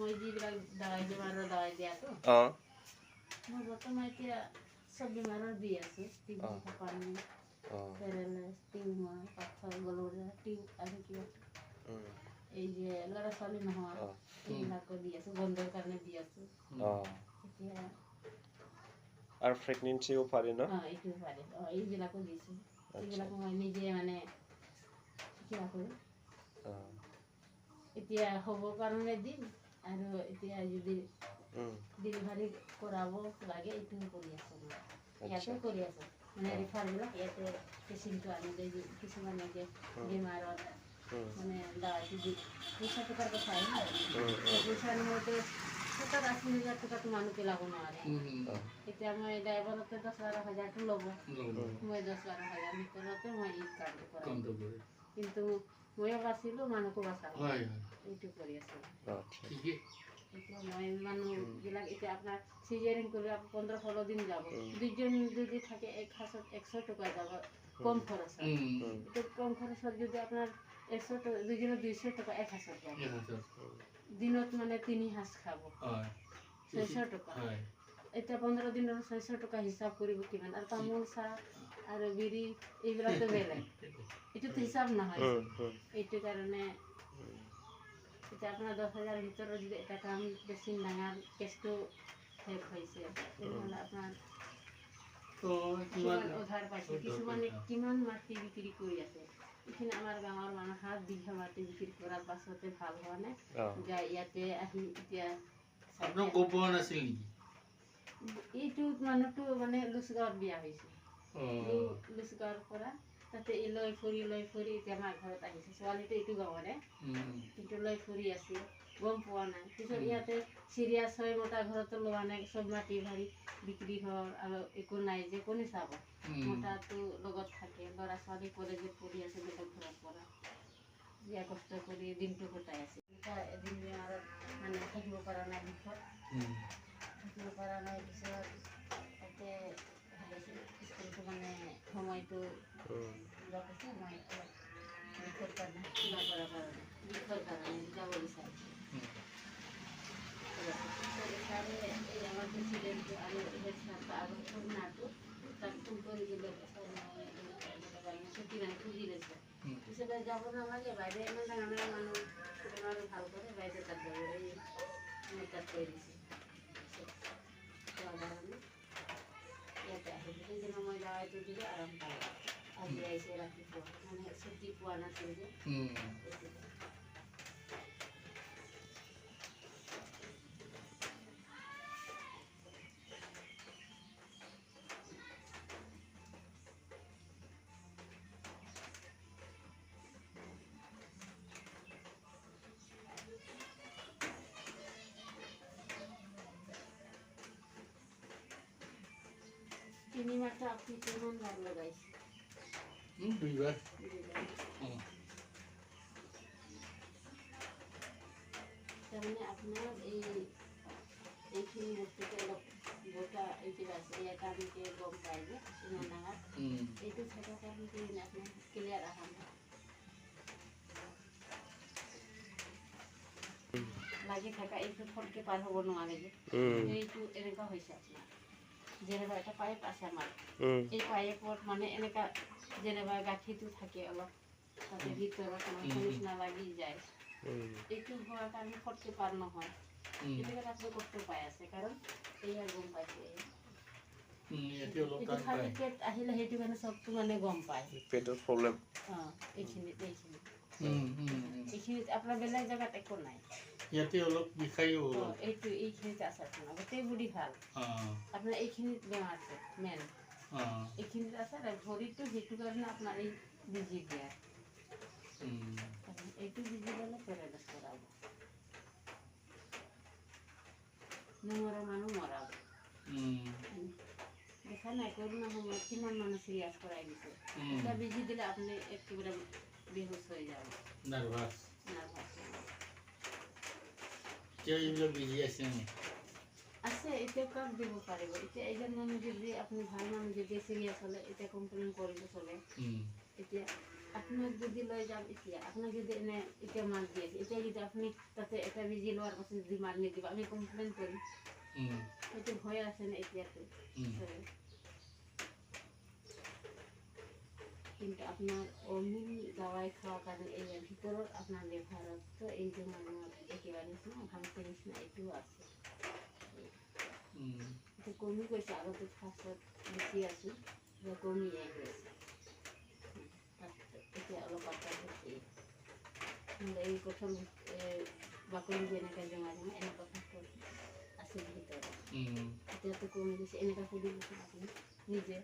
মই যিবিলাক দাৱাই বেমাৰৰ দাৱাই দিয়াতো মই বৰ্তমান এতিয়া চব বেমাৰৰ দি আছোঁ টিবি পানী পেৰালাইজ টিউমাৰ পাথৰ গলগৰা টিউব আৰু কিবা এই যে ল'ৰা ছোৱালী নোহোৱা এইবিলাকো দি আছোঁ বন্ধৰ কাৰণে দি আছোঁ এতিয়া আৰু প্ৰেগনেন্সিও পাৰি ন এইটো পাৰি এইবিলাকো দিছোঁ এইবিলাক মই নিজে মানে কিবা কৰোঁ এতিয়া হ'বৰ কাৰণে দিম আৰু এতিয়া যদি ডেলিভাৰী কৰাব লাগে এইটো কৰি আছোঁ মই ইয়াতে কৰি আছোঁ মানে ৰেফাৰবিলাক ইয়াতে পেচেণ্টটো আনিলে কিছুমানে যে বেমাৰত মানে দাৱাইটো দি পইচা টকাৰ কথা আহে ন পইচা আনিবতো 70,000 টকাটো মানুহ পেলাব নোৱাৰে এতিয়া মই ড্ৰাইভাৰতে 10-12,000টো ল'ব মই 10-12,000 ভিতৰতে মই এই কামটো কৰাম কিন্তু ময়ো বাচিলোঁ মানুহকো বাচালোঁ এইটো কৰি আছোঁ এতিয়া মই মানুহবিলাক এতিয়া আপোনাৰ চিজাৰিং কৰি 15-16 দিন যাব দুজন যদি থাকে 100 টকা যাব কম খৰচ হয় এতিয়া কম খৰচত যদি আপোনাৰ 100 টকা দুজনৰ 200 টকা 1000 যাব দিনত মানে 3 সাঁজ খাব 600 টকা এতিয়া 15 দিনৰ 600 টকা হিচাপ কৰিব কিমান আৰু তামোল চাহ আৰু বিড়ি এইবিলাকতো বেলেগ এইটোতো হিচাপ নহয় এইটো কাৰণে এতিয়া আপোনাৰ 10,000 ভিতৰত যদি এটা কাম বেছি ডাঙৰ কেছটো শেষ হৈছে তেনেহ'লে আপোনাৰ কিমান উদ্ধাৰ পাইছে কিছুমানে কিমান মাটি বিক্ৰী কৰি আছে এইখিনি আমাৰ গাঁৱৰ মানুহ 7 বিঘা মাটি বিক্ৰী কৰাৰ পাছতে ভাল হোৱা নাই যাই ইয়াতে আহি এতিয়া এইটো মানুহটো মানে লুচগাঁৱত বিয়া হৈছে লুচগাঁৱৰ পৰা তাতে লৈ ফুৰি এতিয়া আমাৰ ঘৰত আহিছে ছোৱালীটো এইটো গাঁৱৰে কিন্তু লৈ ফুৰি আছে গম পোৱা নাই পিছত ইয়াতে চিৰিয়াছ হৈ মতা ঘৰতো লোৱা নাই চব মাটি ভাৰি বিক্ৰী হ'ল আৰু একো নাই যে কোনে চাব মতাটো লগত থাকে ল'ৰা ছোৱালী কলেজত পঢ়ি আছে বেলেগ ঘৰৰ পৰা বিয়া কষ্ট কৰি দিনটো কটাই আছে এদিন বেমাৰত মানে থাকিব পৰা নাই বিষত থাকিব পৰা নাই পিছত তাতে স্কুলটো মানে সময়টো কিবা কৈছে মই বিষৰ কাৰণে কিবা কৰাৰ কাৰণে বিষৰ কাৰণে যাব বিচাৰিছোঁ এই আমাৰ প্ৰেচিডেণ্টটো আৰু হেডমাষ্টাৰ আৰু কৰ্ণাৰটো তাক ফোন কৰি দিলে ছুটি নাই খুজি লৈছে পিছতে যাব নালাগে বাইদেউ ইমান ডাঙৰ ডাঙৰ মানুহ বেমাৰ ভাল কৰে বাইদেউ তাত যাব এই মই তাত কৈ দিছোঁ ইয়াতে আহিলোঁ সেইদিনা মই দাৱাইটো দিলোঁ আৰাম পালোঁ আজি আহিছে ৰাতিপুৱা মানে ছুটি পোৱা নাছিল যে তিনি মাহটো আপুনি কিমান বাৰ লগাইছে 2 বাৰ তাৰমানে আপোনাৰ এইখিনি বস্তুটো অলপ গোটা এইটো আছে ইয়াত আমি গম পাই যে ইমান ডাঙৰ এইটো থকাৰ কাৰণে আপোনাৰ ক্লিয়াৰ অহা নাই লাগি থকা এইটো ফটকে পাৰ হ'ব নোৱাৰে যে এইটো এনেকুৱা হৈছে আপোনাৰ যেনেবা এটা পাইপ আছে আমাৰ এই পাইপত মানে এনেকুৱা যেনেবা গাঁঠিটো থাকে অলপ তাতে ভিতৰত নিচিনা লাগি যায় এইটো হোৱাৰ কাৰণে ফটকে পাৰ নহয় এইটো কাৰণে আপুনি কষ্ট পাই আছে কাৰণ এইয়া গম পাইছে এইটো খালি পেট আহিলে সেইটো কাৰণে চবটো মানে গম পায় পেটৰ প্ৰব্লেম এইখিনিত আপোনাৰ বেলেগ জেগাত একো নাই ইয়াতে অলপ বিষায়ও এইটো এইখিনিতে আছে আপোনাৰ গোটেই বুঢ়ী ভাল আপোনাৰ এইখিনিত বেমাৰ আছে মেইন এইখিনিত আছে আৰু ভৰিটো সেইটো কাৰণে আপোনাৰ এই বিজি দিয়া এইটো বিজি দিলে পেৰালাইজ কৰাব নমৰা মানুহ মৰাব দেখা নাই কৰোণা সময়ত কিমান মানুহ চিৰিয়াছ কৰাই দিছে এটা বিজি দিলে আপুনি একেবাৰে বেহুচ হৈ যাব নাৰ্ভাছ আছে এতিয়া কাক দিব পাৰিব এতিয়া এজন মানুহ যদি আপুনি ভাল মানুহ যদি চিৰিয়াছ হ'লে এতিয়া কমপ্লেইন কৰিব চলে এতিয়া আপোনাক যদি লৈ যাম এতিয়া আপোনাক যদি এনে এতিয়া মাল দি আছে এতিয়া যদি আপুনি তাতে এটা বেজি লোৱাৰ পাছত যদি মাল নিদিব আমি কমপ্লেইন কৰিম সেইটো ভয় আছে না এতিয়াতো কিন্তু আপোনাৰ অমিল দাৱাই খোৱাৰ কাৰণে এই ভিতৰত আপোনাৰ লিভাৰত এই যে মানুহৰ একেবাৰে নিচিনা ভালকে নিচিনা এইটোও আছে এইটো কমি গৈছে আগতে ফাৰ্ষ্টত বেছি আছিল এতিয়া কমি গৈছে এতিয়া অলপ পাতল হৈছে এই প্ৰথম বাকলি যেনেকৈ জমা জমা এনেকুৱা ফাৰ্ষ্টত আছিল ভিতৰত এতিয়াতো কমি গৈছে এনেকুৱা সুধিবচোন আপুনি নিজে